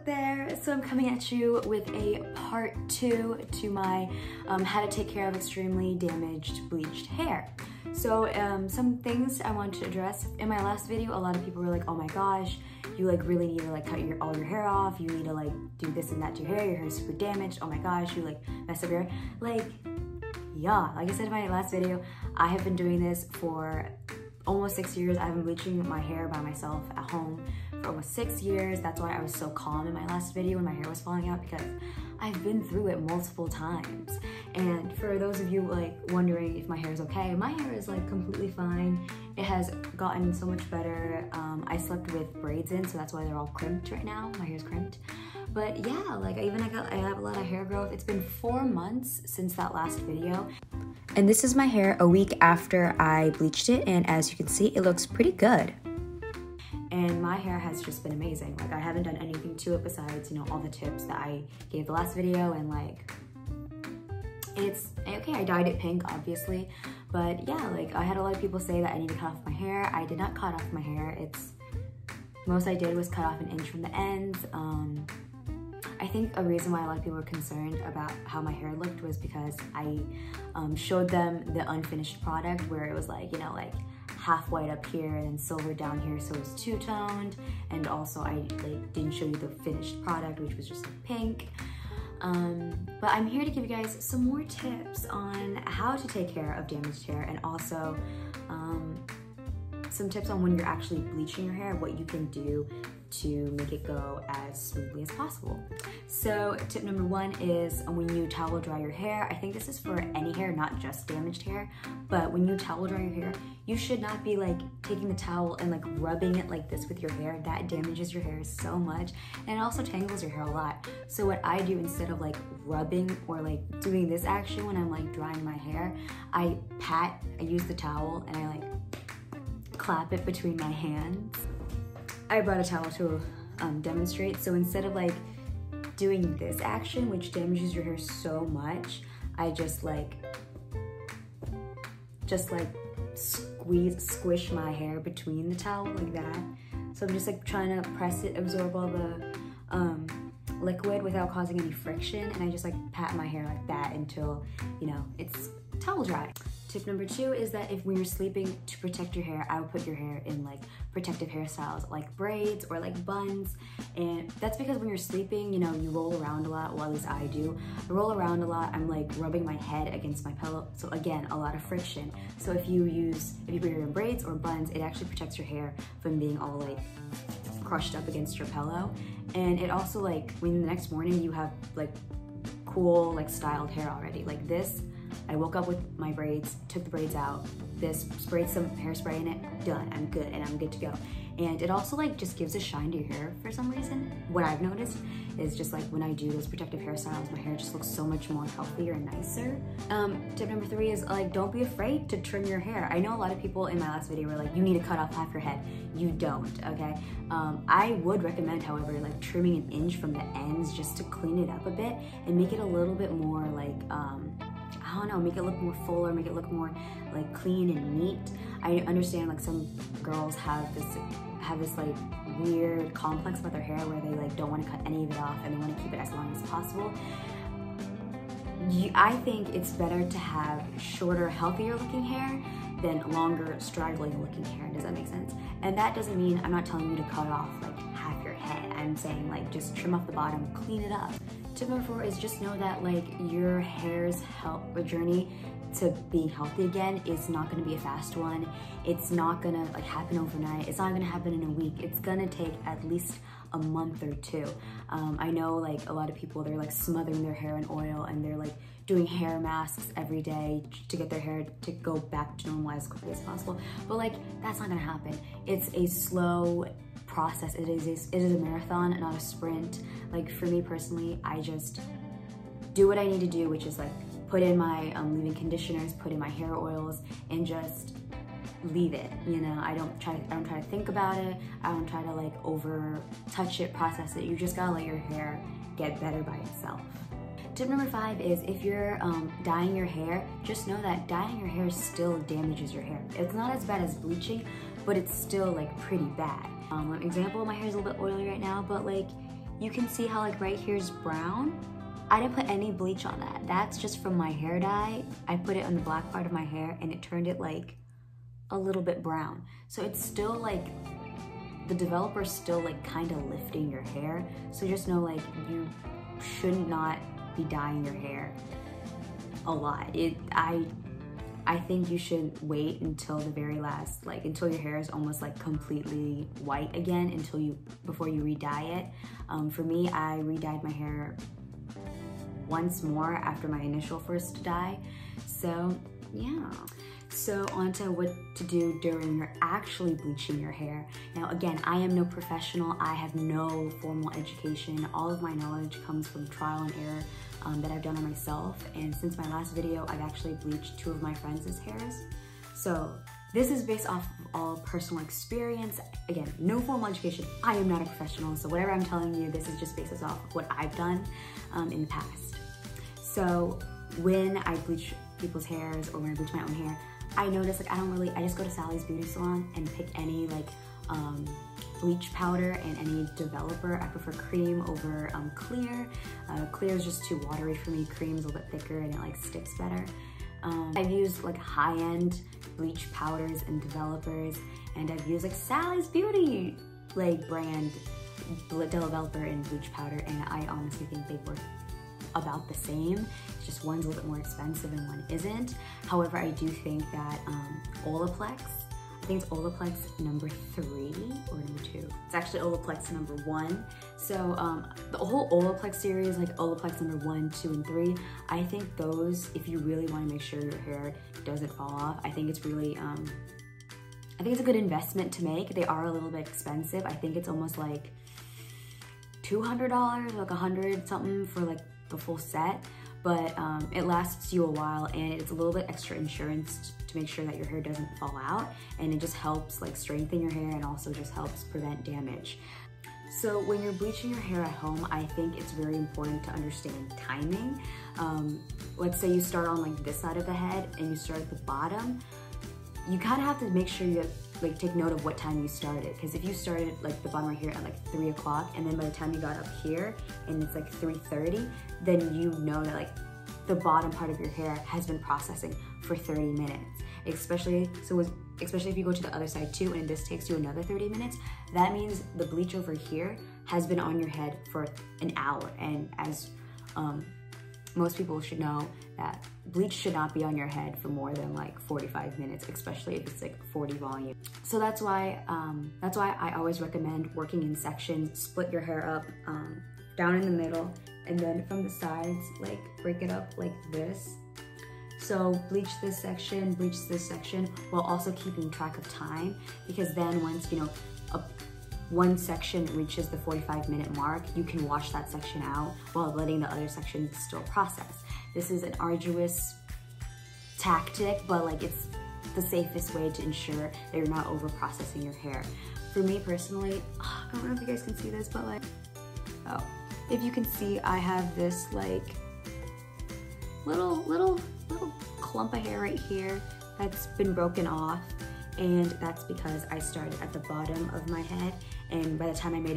there. So I'm coming at you with a part 2 to my how to take care of extremely damaged bleached hair. So some things I want to address. In my last video, a lot of people were like, oh my gosh, you like really need to like cut all your hair off. You need to like do this and that to your hair. Your hair is super damaged. Oh my gosh, you like messed up your hair. Like, yeah, like I said in my last video, I have been doing this for almost 6 years. I've been bleaching my hair by myself at home for almost 6 years. That's why I was so calm in my last video when my hair was falling out, because I've been through it multiple times. And for those of you like wondering if my hair is okay, my hair is like completely fine. It has gotten so much better. I slept with braids in, so that's why they're all crimped right now. My hair's crimped. But yeah, like I have a lot of hair growth. It's been 4 months since that last video. And this is my hair a week after I bleached it, and as you can see, it looks pretty good. And my hair has just been amazing. Like I haven't done anything to it besides, you know, all the tips that I gave the last video, and like, it's okay. I dyed it pink, obviously, but yeah, like I had a lot of people say that I need to cut off my hair. I did not cut off my hair. Most I did was cut off 1 inch from the ends. I think a reason why a lot of people were concerned about how my hair looked was because I showed them the unfinished product, where it was like, you know, like half white up here and silver down here, so it was two-toned. And also I like didn't show you the finished product, which was just like pink. But I'm here to give you guys some more tips on how to take care of damaged hair, and also some tips on when you're actually bleaching your hair, what you can do to make it go as smoothly as possible. So tip number 1 is when you towel dry your hair. I think this is for any hair, not just damaged hair, but when you towel dry your hair, you should not be like taking the towel and like rubbing it like this with your hair. That damages your hair so much, and it also tangles your hair a lot. So what I do, instead of like rubbing or like doing this action when I'm like drying my hair, I use the towel and I like clap it between my hands. I brought a towel to demonstrate. So instead of like doing this action, which damages your hair so much, I just like squish my hair between the towel like that. So I'm just like trying to press it, absorb all the liquid without causing any friction, and I just like pat my hair like that until, you know, it's towel dry. Tip number 2 is that when you're sleeping, to protect your hair, I would put your hair in like protective hairstyles like braids or like buns. And that's because when you're sleeping, you know, you roll around a lot. Well, at least I do. I roll around a lot. I'm like rubbing my head against my pillow. So again, a lot of friction. So if you put your hair in braids or buns, it actually protects your hair from being all like crushed up against your pillow. And it also, like, when the next morning you have like cool, like styled hair already. Like this, I woke up with my braids, took the braids out, sprayed some hairspray in it, done, I'm good, and I'm good to go. And it also like just gives a shine to your hair for some reason. What I've noticed is just like when I do those protective hairstyles, my hair just looks so much more healthier and nicer. Tip number 3 is like, don't be afraid to trim your hair. I know a lot of people in my last video were like, you need to cut off half your head. You don't, okay? I would recommend, however, like trimming 1 inch from the ends just to clean it up a bit and make it a little bit more like, I don't know, make it look more fuller, make it look more like clean and neat. I understand like some girls have this like weird complex about their hair where they like don't want to cut any of it off and they want to keep it as long as possible. I think it's better to have shorter, healthier looking hair than longer, straggling looking hair. Does that make sense? And that doesn't mean, I'm not telling you to cut off like half your head. I'm saying like just trim off the bottom, clean it up. Tip number 4 is just know that like your hair's journey to being healthy again is not gonna be a fast one. It's not gonna like happen overnight. It's not gonna happen in a week. It's gonna take at least a month or 2. I know like a lot of people, they're like smothering their hair in oil and they're like doing hair masks every day to get their hair to go back to normal as quickly as possible. But like, that's not gonna happen. It's a slow process. It is a marathon, not a sprint. Like for me personally, I just do what I need to do, which is like put in my leave-in conditioners, put in my hair oils, and just leave it. You know, I don't try to think about it. I don't try to like over touch it, process it. You just gotta let your hair get better by itself. Tip number 5 is if you're dyeing your hair, just know that dyeing your hair still damages your hair. It's not as bad as bleaching, but it's still like pretty bad. Example, my hair is a little bit oily right now, but like you can see how like right here's brown. I didn't put any bleach on that. That's just from my hair dye. I put it on the black part of my hair and it turned it like a little bit brown. So it's still like, the developer's still like kind of lifting your hair. So just know like you should not be dyeing your hair a lot. I think you should wait until the very last, like until your hair is almost like completely white again before you re-dye it. For me, I re-dyed my hair once more after my initial first dye. So yeah. So on to what to do during you're actually bleaching your hair. Now again, I am no professional. I have no formal education. All of my knowledge comes from trial and error that I've done on myself. And since my last video, I've actually bleached 2 of my friends' hairs. So this is based off of all personal experience. Again, no formal education. I am not a professional. So whatever I'm telling you, this is just based off of what I've done in the past. So when I bleach people's hairs or when I bleach my own hair, I notice like I just go to Sally's beauty salon and pick any like bleach powder and any developer. I prefer cream over clear. Clear is just too watery for me. Cream's a little bit thicker and it like sticks better. I've used like high-end bleach powders and developers, and I've used like Sally's Beauty like brand developer and bleach powder, and I honestly think they work about the same. It's just one's a little bit more expensive and one isn't. However, I do think that Olaplex, I think it's Olaplex number 3 or number 2. It's actually Olaplex number 1. So the whole Olaplex series, like Olaplex number 1, 2, and 3, I think those, if you really want to make sure your hair doesn't fall off, I think it's really, I think it's a good investment to make. They are a little bit expensive. I think it's almost like $200, like $100 something for like the full set, but it lasts you a while, and it's a little bit extra insurance to make sure that your hair doesn't fall out, and it just helps like strengthen your hair and also just helps prevent damage. So when you're bleaching your hair at home, I think it's very important to understand timing. Let's say you start on like this side of the head and you start at the bottom. You kind of have to make sure you like take note of what time you started, because if you started like the bottom right here at like 3 o'clock, and then by the time you got up here and it's like 3:30, then you know that like the bottom part of your hair has been processing for 30 minutes. Especially if you go to the other side too, and this takes you another 30 minutes, that means the bleach over here has been on your head for an hour. And as most people should know, that bleach should not be on your head for more than like 45 minutes, especially if it's like 40 volume. So that's why I always recommend working in sections. Split your hair up down in the middle, and then from the sides, like break it up like this. So bleach this section, bleach this section, while also keeping track of time, because then once, you know, one section reaches the 45-minute mark, you can wash that section out while letting the other sections still process. This is an arduous tactic, but like it's the safest way to ensure that you're not over processing your hair. For me personally, I don't know if you guys can see this, but like, oh, if you can see, I have this like little clump of hair right here that's been broken off, and that's because I started at the bottom of my head, and by the time I made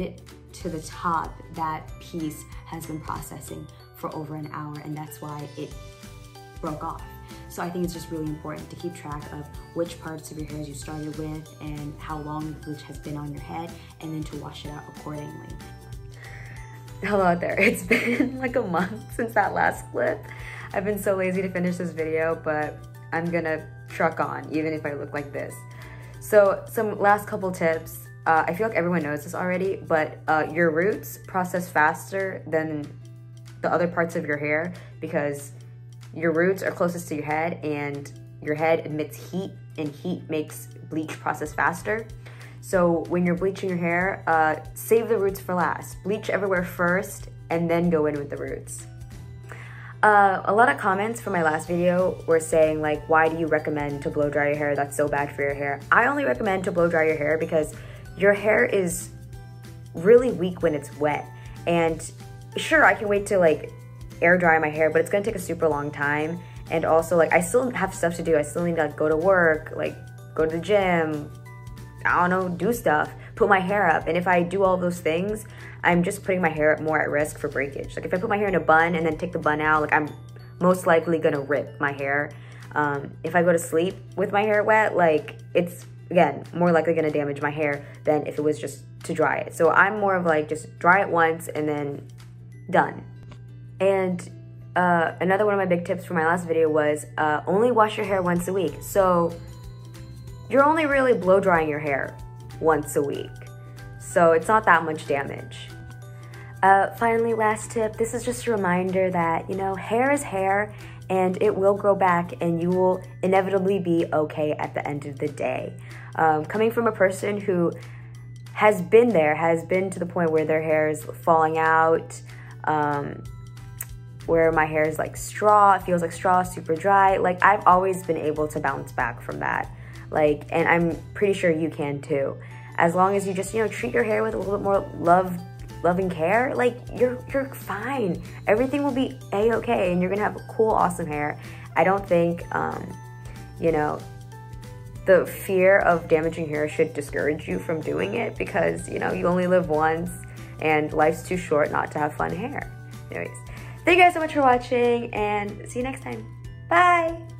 it to the top, that piece has been processing for over an hour, and that's why it broke off. So I think it's just really important to keep track of which parts of your hairs you started with and how long the bleach has been on your head, and then to wash it out accordingly. Hello out there. It's been like a month since that last clip. I've been so lazy to finish this video, but I'm gonna truck on even if I look like this. So some last couple tips. I feel like everyone knows this already, but your roots process faster than the other parts of your hair because your roots are closest to your head, and your head emits heat, and heat makes bleach process faster. So when you're bleaching your hair, save the roots for last. Bleach everywhere first, and then go in with the roots. A lot of comments from my last video were saying like, why do you recommend to blow dry your hair? That's so bad for your hair. I only recommend to blow dry your hair because your hair is really weak when it's wet. And sure, I can wait to like air dry my hair, but it's gonna take a super long time. And also like, I still have stuff to do. I still need to like go to work, like go to the gym. I don't know, do stuff, put my hair up. And if I do all those things, I'm just putting my hair more at risk for breakage. Like if I put my hair in a bun and then take the bun out, like I'm most likely gonna rip my hair. If I go to sleep with my hair wet, like it's, again, more likely gonna damage my hair than if it was just to dry it. So I'm more of like, just dry it once and then done. And another one of my big tips for my last video was only wash your hair once a week. So you're only really blow drying your hair once a week. So it's not that much damage. Finally, last tip, this is just a reminder that, you know, hair is hair and it will grow back and you will inevitably be okay at the end of the day. Coming from a person who has been to the point where their hair is falling out, where my hair is like straw, it feels like straw, super dry. Like I've always been able to bounce back from that. Like, and I'm pretty sure you can too. As long as you just, you know, treat your hair with a little bit more loving care, like you're fine. Everything will be a-okay and you're gonna have cool, awesome hair. I don't think, you know, the fear of damaging hair should discourage you from doing it because, you know, you only live once and life's too short not to have fun hair. Anyways, thank you guys so much for watching and see you next time. Bye!